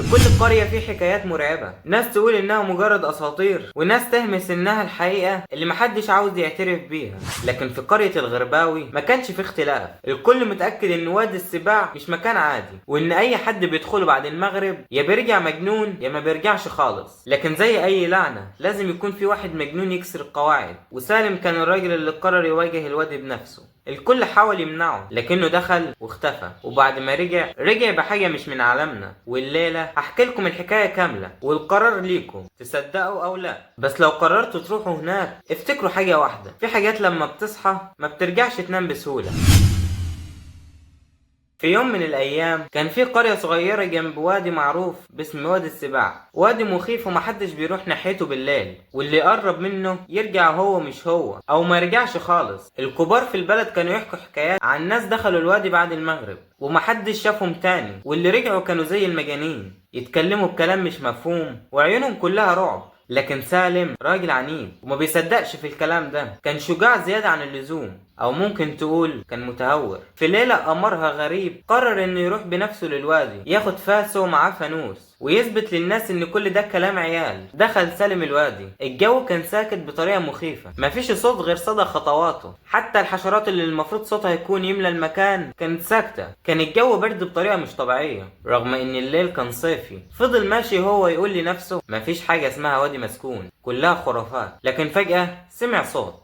في كل قرية في حكايات مرعبة، ناس تقول انها مجرد اساطير وناس تهمس انها الحقيقة اللي محدش عاوز يعترف بيها. لكن في قرية الغرباوي ما كانش في اختلاف، الكل متأكد ان وادي السباع مش مكان عادي، وان اي حد بيدخله بعد المغرب يا بيرجع مجنون يا ما بيرجعش خالص. لكن زي اي لعنة لازم يكون في واحد مجنون يكسر القواعد، وسالم كان الراجل اللي قرر يواجه الوادي بنفسه. الكل حاول يمنعه لكنه دخل واختفى، وبعد ما رجع بحاجة مش من عالمنا. والليلة هحكي لكم الحكاية كاملة، والقرار ليكم تصدقوا او لا. بس لو قررتوا تروحوا هناك افتكروا حاجة واحدة، في حاجات لما بتصحى ما بترجعش تنام بسهولة. في يوم من الأيام كان في قرية صغيرة جنب وادي معروف باسم وادي السباع، وادي مخيف ومحدش بيروح ناحيته بالليل، واللي يقرب منه يرجع هو مش هو أو ما يرجعش خالص. الكبار في البلد كانوا يحكوا حكايات عن ناس دخلوا الوادي بعد المغرب ومحدش شافهم تاني، واللي رجعوا كانوا زي المجانين يتكلموا بكلام مش مفهوم وعيونهم كلها رعب. لكن سالم راجل عنيد وما بيصدقش في الكلام ده، كان شجاع زيادة عن اللزوم، او ممكن تقول كان متهور. في ليلة امرها غريب قرر انه يروح بنفسه للوادي، ياخد فاسه ومعاه فانوس ويثبت للناس ان كل ده كلام عيال. دخل سالم الوادي، الجو كان ساكت بطريقة مخيفة، مفيش صوت غير صدى خطواته، حتى الحشرات اللي المفروض صوتها يكون يملى المكان كانت ساكتة. كان الجو برد بطريقة مش طبيعية رغم ان الليل كان صيفي. فضل ماشي هو يقول لنفسه مفيش حاجة اسمها وادي مسكون، كلها خرافات. لكن فجأة سمع صوت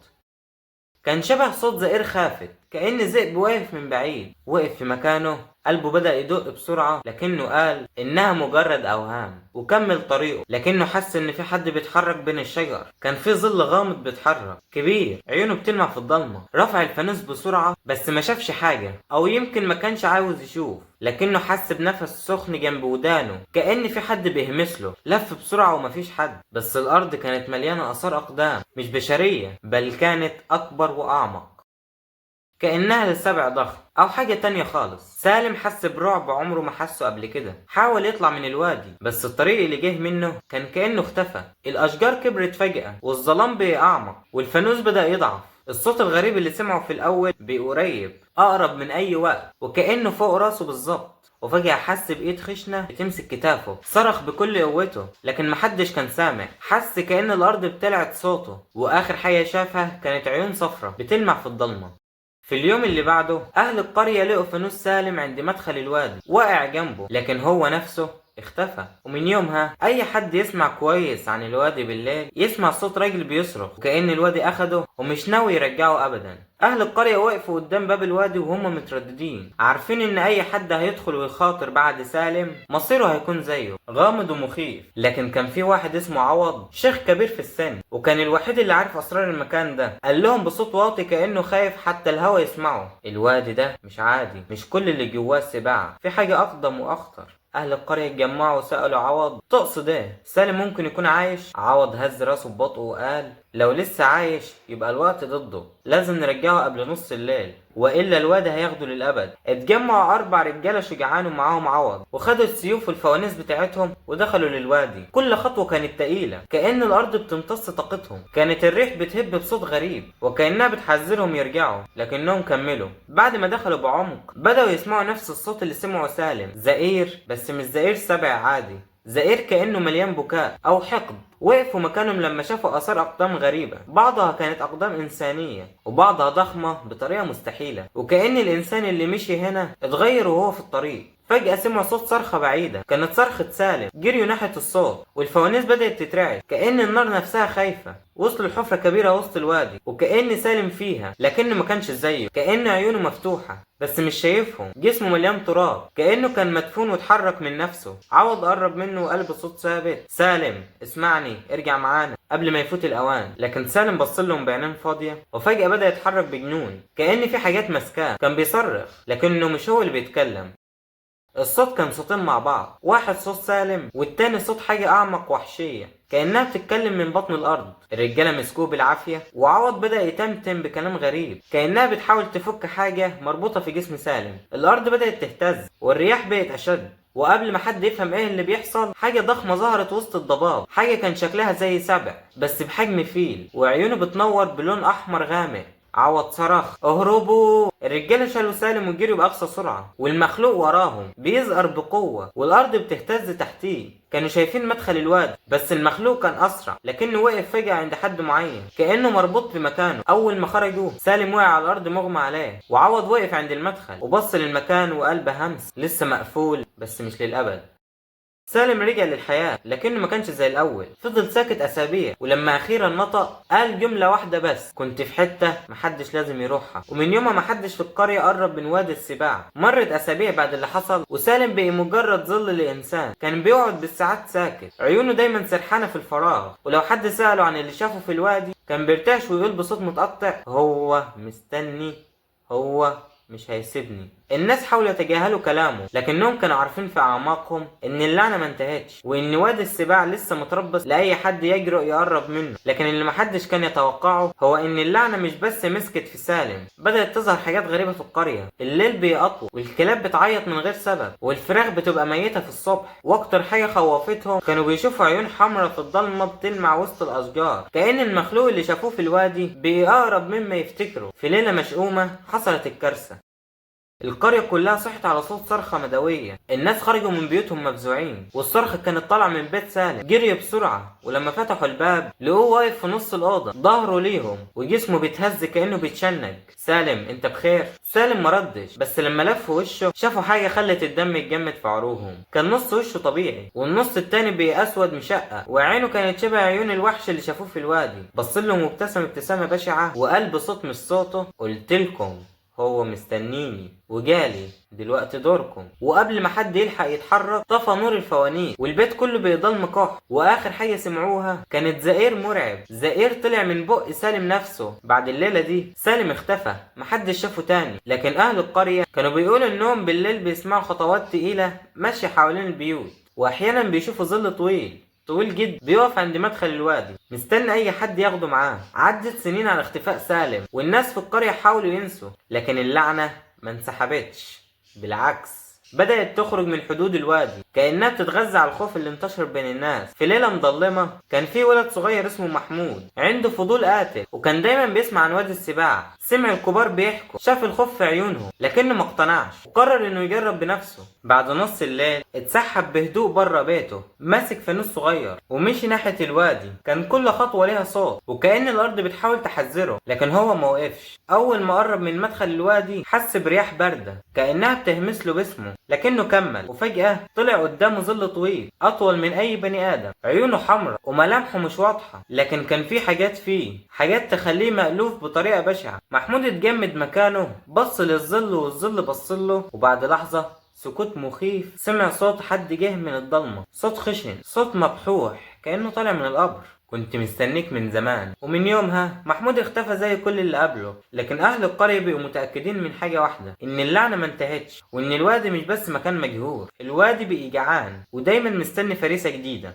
كان شبه صوت زئير خافت، كأن ذئب واقف من بعيد. وقف في مكانه، قلبه بدأ يدق بسرعة، لكنه قال إنها مجرد أوهام وكمل طريقه. لكنه حس إن في حد بيتحرك بين الشجر، كان في ظل غامض بيتحرك كبير، عيونه بتلمع في الضلمة. رفع الفانوس بسرعة بس ما شافش حاجة، أو يمكن ما كانش عاوز يشوف، لكنه حس بنفس سخن جنب ودانه كأن في حد بيهمسله. لف بسرعة ومفيش حد، بس الأرض كانت مليانة آثار أقدام مش بشرية، بل كانت أكبر وأعمق، كأنها لسبع ضخم أو حاجة تانية خالص. سالم حس برعب عمره ما حسه قبل كده، حاول يطلع من الوادي بس الطريق اللي جه منه كان كأنه اختفى. الأشجار كبرت فجأة والظلام بقى أعمق والفانوس بدأ يضعف. الصوت الغريب اللي سمعه في الأول بقى قريب، أقرب من أي وقت، وكأنه فوق راسه بالظبط. وفجأة حس بإيد خشنة بتمسك كتافه، صرخ بكل قوته لكن محدش كان سامع. حس كأن الأرض بتلعت صوته، وآخر حاجة شافها كانت عيون صفرة بتلمع في الضلمة. في اليوم اللي بعده أهل القرية لقوا فانوس سالم عند مدخل الوادي واقع جنبه، لكن هو نفسه اختفى. ومن يومها أي حد يسمع كويس عن الوادي بالليل يسمع صوت راجل بيصرخ، وكأن الوادي أخده ومش ناوي يرجعه أبدا. أهل القرية وقفوا قدام باب الوادي وهم مترددين، عارفين إن أي حد هيدخل ويخاطر بعد سالم مصيره هيكون زيه، غامض ومخيف. لكن كان في واحد اسمه عوض، شيخ كبير في السن، وكان الوحيد اللي عارف أسرار المكان ده. قال لهم بصوت واطي كأنه خايف حتى الهوا يسمعه: الوادي ده مش عادي، مش كل اللي جواه سباع، في حاجة أقدم وأخطر. أهل القرية اتجمعوا وسألوا عوض: تقصد ايه؟ سالم ممكن يكون عايش؟ عوض هز راسه ببطء وقال: لو لسه عايش يبقى الوقت ضده، لازم نرجعه قبل نص الليل وإلا الوادي هياخده للأبد. اتجمعوا 4 رجالة شجعان ومعاهم عوض، وخدوا السيوف والفوانيس بتاعتهم ودخلوا للوادي. كل خطوة كانت تقيلة، كأن الأرض بتمتص طاقتهم. كانت الريح بتهب بصوت غريب وكأنها بتحذرهم يرجعوا، لكنهم كملوا. بعد ما دخلوا بعمق بدأوا يسمعوا نفس الصوت اللي سمعه سالم، زئير، بس مش زئير سبع عادي، زئير كأنه مليان بكاء أو حقد. وقفوا مكانهم لما شافوا آثار أقدام غريبة، بعضها كانت أقدام إنسانية وبعضها ضخمة بطريقة مستحيلة، وكأن الإنسان اللي مشي هنا اتغير وهو في الطريق. فجأة سمعوا صوت صرخة بعيدة، كانت صرخة سالم. جريوا ناحية الصوت والفوانيس بدأت تترعش كأن النار نفسها خايفة. وصلوا لحفرة كبيرة وسط الوادي وكأن سالم فيها، لكنه ما كانش زيه، كأن عيونه مفتوحة بس مش شايفهم. جسمه مليان تراب كأنه كان مدفون واتحرك من نفسه. عوض قرب منه وقال بصوت ثابت: سالم اسمعني، ارجع معانا قبل ما يفوت الأوان. لكن سالم بصلهم بعينين فاضية، وفجأة بدأ يتحرك بجنون كأن في حاجات ماسكاه. كان بيصرخ لكنه مش هو اللي بيتكلم. الصوت كان صوتين مع بعض، واحد صوت سالم والتاني صوت حاجة أعمق وحشية كأنها بتتكلم من بطن الأرض. الرجالة مسكوه بالعافية، وعوض بدأ يتمتم بكلام غريب كأنها بتحاول تفك حاجة مربوطة في جسم سالم. الأرض بدأت تهتز والرياح بقت أشد، وقبل ما حد يفهم ايه اللي بيحصل حاجة ضخمة ظهرت وسط الضباب. حاجة كان شكلها زي سبع بس بحجم فيل، وعيونه بتنور بلون أحمر غامق. عوض صرخ اهربوا. الرجاله شالوا سالم وجريوا باقصى سرعه، والمخلوق وراهم بيزقر بقوه والارض بتهتز تحتيه. كانوا شايفين مدخل الوادي، بس المخلوق كان اسرع، لكنه وقف فجأة عند حد معين كأنه مربوط في مكانه. اول ما خرجوا سالم وقع على الارض مغمى عليه، وعوض وقف عند المدخل وبص للمكان وقلبه همس لسه مقفول بس مش للابد. سالم رجع للحياة لكنه ما كانش زي الأول، فضل ساكت أسابيع، ولما أخيرا نطق قال جملة واحدة بس: كنت في حتة محدش لازم يروحها. ومن يومها محدش في القرية قرب من وادي السباع. مرت أسابيع بعد اللي حصل، وسالم بقي مجرد ظل لإنسان كان بيقعد بالساعات ساكت، عيونه دايما سرحانة في الفراغ. ولو حد سأله عن اللي شافه في الوادي كان بيرتعش ويقول بصوت متقطع: هو مستني، هو مش هيسيبني. الناس حاولوا يتجاهلوا كلامه، لكنهم كانوا عارفين في اعماقهم ان اللعنه ما انتهتش، وان وادي السباع لسه متربص لاي حد يجرؤ يقرب منه. لكن اللي محدش كان يتوقعه هو ان اللعنه مش بس مسكت في سالم، بدات تظهر حاجات غريبه في القريه. الليل بيقطع، والكلاب بتعيط من غير سبب، والفراخ بتبقى ميته في الصبح. واكتر حاجه خوفتهم كانوا بيشوفوا عيون حمراء في الضلمه بتلمع وسط الاشجار، كأن المخلوق اللي شافوه في الوادي بيقرب مما يفتكروا. في ليله مشؤومه حصلت الكارثه. القرية كلها صحت على صوت صرخة مدوية. الناس خرجوا من بيوتهم مفزوعين، والصرخة كانت طالعة من بيت سالم. جريوا بسرعة، ولما فتحوا الباب لقوه واقف في نص الأوضة ظهره ليهم وجسمه بيتهز كأنه بيتشنج. سالم انت بخير؟ سالم مردش، بس لما لف وشه شافوا حاجة خلت الدم يتجمد في عروقهم. كان نص وشه طبيعي، والنص التاني بقى أسود مشقق، وعينه كانت شبه عيون الوحش اللي شافوه في الوادي. بصلهم وابتسم ابتسامة بشعة وقال بصوت مش صوته: قلتلكم هو مستنيني وجالي دلوقتي دوركم. وقبل ما حد يلحق يتحرك طفى نور الفوانيس، والبيت كله بيضل مكح. واخر حاجه سمعوها كانت زئير مرعب، زئير طلع من بق سالم نفسه. بعد الليله دي سالم اختفى، محدش شافه تاني. لكن اهل القريه كانوا بيقولوا انهم بالليل بيسمعوا خطوات تقيله ماشيه حوالين البيوت، واحيانا بيشوفوا ظل طويل جدا بيقف عند مدخل الوادي مستني اي حد ياخده معاه. عدت سنين على اختفاء سالم، والناس في القرية حاولوا ينسوا، لكن اللعنة ما انسحبتش، بالعكس بدأت تخرج من حدود الوادي كأنها بتتغذى على الخوف اللي انتشر بين الناس. في ليلة مظلمة كان في ولد صغير اسمه محمود عنده فضول قاتل، وكان دايما بيسمع عن وادي السباع. سمع الكبار بيحكوا، شاف الخوف في عيونهم لكنه ما اقتنعش، وقرر انه يجرب بنفسه. بعد نص الليل اتسحب بهدوء بره بيته، ماسك فانوس صغير ومشي ناحية الوادي. كان كل خطوة ليها صوت، وكأن الارض بتحاول تحذره، لكن هو ما وقفش. اول ما قرب من مدخل الوادي حس برياح باردة كأنها بتهمس له باسمه، لكنه كمل. وفجأة طلع قدامه ظل طويل اطول من اي بني ادم، عيونه حمراء وملامحه مش واضحة، لكن كان في حاجات فيه، حاجات تخليه مألوف بطريقة بشعة. محمود اتجمد مكانه، بص للظل والظل بصله، وبعد لحظة سكوت مخيف سمع صوت حد جه من الضلمة، صوت خشن، صوت مبحوح كأنه طالع من القبر: كنت مستنيك من زمان. ومن يومها محمود اختفى زي كل اللي قبله. لكن اهل القرية بقوا متأكدين من حاجة واحدة: ان اللعنة ما انتهتش، وان الوادي مش بس مكان مجهور، الوادي بقي جعان ودايما مستني فريسة جديدة.